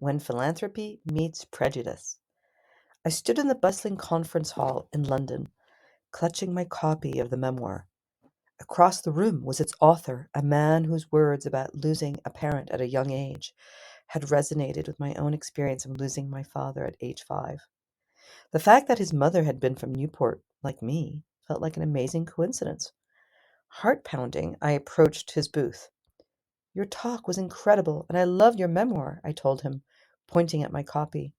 When Philanthropy Meets Prejudice. I stood in the bustling conference hall in London, clutching my copy of the memoir. Across the room was its author, a man whose words about losing a parent at a young age had resonated with my own experience of losing my father at age 5. The fact that his mother had been from Newport, like me, felt like an amazing coincidence. Heart pounding, I approached his booth. "Your talk was incredible, and I love your memoir," I told him, pointing at my copy.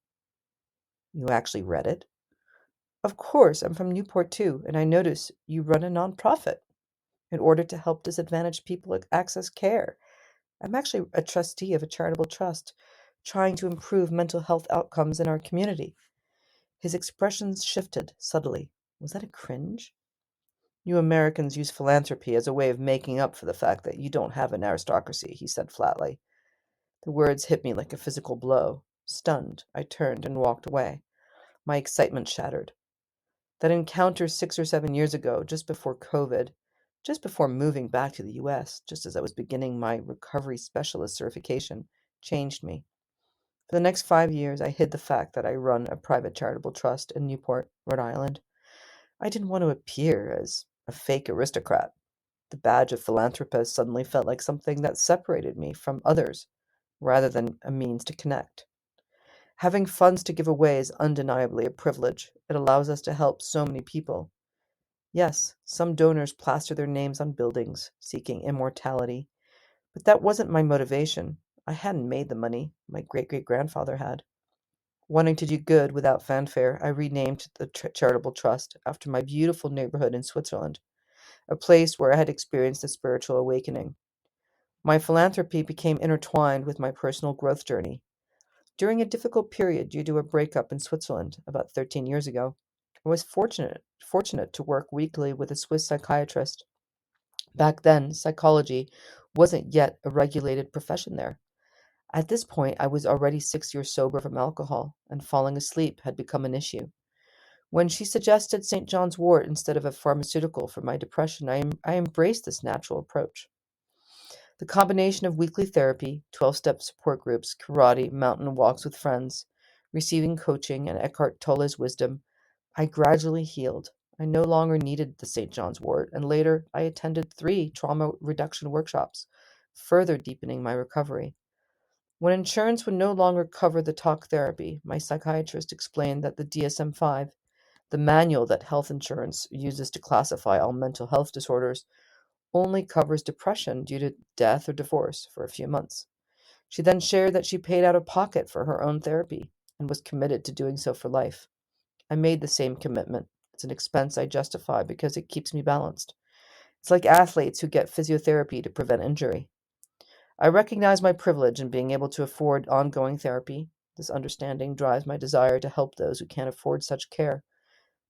"You actually read it?" "Of course, I'm from Newport too, and I notice you run a nonprofit in order to help disadvantaged people access care. I'm actually a trustee of a charitable trust trying to improve mental health outcomes in our community." His expressions shifted subtly. Was that a cringe? "You Americans use philanthropy as a way of making up for the fact that you don't have an aristocracy," he said flatly. The words hit me like a physical blow. Stunned, I turned and walked away. My excitement shattered. That encounter 6 or 7 years ago, just before COVID, just before moving back to the US, just as I was beginning my recovery specialist certification, changed me. For the next 5 years, I hid the fact that I run a private charitable trust in Newport, Rhode Island. I didn't want to appear as a fake aristocrat. The badge of philanthropist suddenly felt like something that separated me from others rather than a means to connect. Having funds to give away is undeniably a privilege. It allows us to help so many people. Yes, some donors plaster their names on buildings, seeking immortality, but that wasn't my motivation. I hadn't made the money. My great-great-grandfather had. Wanting to do good without fanfare, I renamed the charitable trust after my beautiful neighborhood in Switzerland, a place where I had experienced a spiritual awakening. My philanthropy became intertwined with my personal growth journey. During a difficult period due to a breakup in Switzerland about 13 years ago, I was fortunate to work weekly with a Swiss psychiatrist. Back then, psychology wasn't yet a regulated profession there. At this point, I was already 6 years sober from alcohol, and falling asleep had become an issue. When she suggested St. John's wort instead of a pharmaceutical for my depression, I embraced this natural approach. The combination of weekly therapy, 12-step support groups, karate, mountain walks with friends, receiving coaching, and Eckhart Tolle's wisdom, I gradually healed. I no longer needed the St. John's wort, and later I attended 3 trauma reduction workshops, further deepening my recovery. When insurance would no longer cover the talk therapy, my psychiatrist explained that the DSM-5, the manual that health insurance uses to classify all mental health disorders, only covers depression due to death or divorce for a few months. She then shared that she paid out of pocket for her own therapy and was committed to doing so for life. I made the same commitment. It's an expense I justify because it keeps me balanced. It's like athletes who get physiotherapy to prevent injury. I recognize my privilege in being able to afford ongoing therapy. This understanding drives my desire to help those who can't afford such care.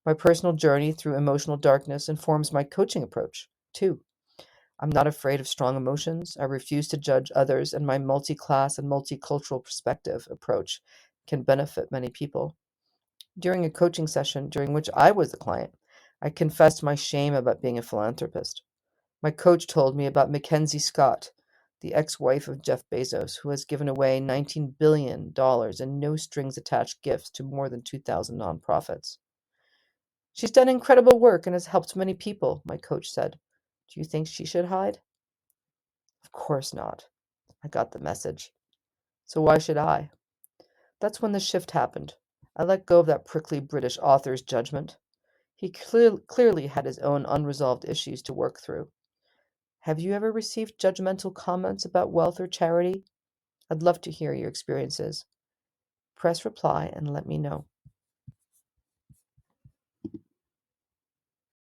My personal journey through emotional darkness informs my coaching approach, too. I'm not afraid of strong emotions. I refuse to judge others, and my multi-class and multicultural perspective approach can benefit many people. During a coaching session during which I was the client, I confessed my shame about being a philanthropist. My coach told me about Mackenzie Scott, the ex-wife of Jeff Bezos, who has given away $19 billion in no strings attached gifts to more than 2,000 nonprofits. "She's done incredible work and has helped many people," my coach said. "Do you think she should hide?" Of course not. I got the message. So why should I? That's when the shift happened. I let go of that prickly British author's judgment. He clearly had his own unresolved issues to work through. Have you ever received judgmental comments about wealth or charity? I'd love to hear your experiences. Press reply and let me know.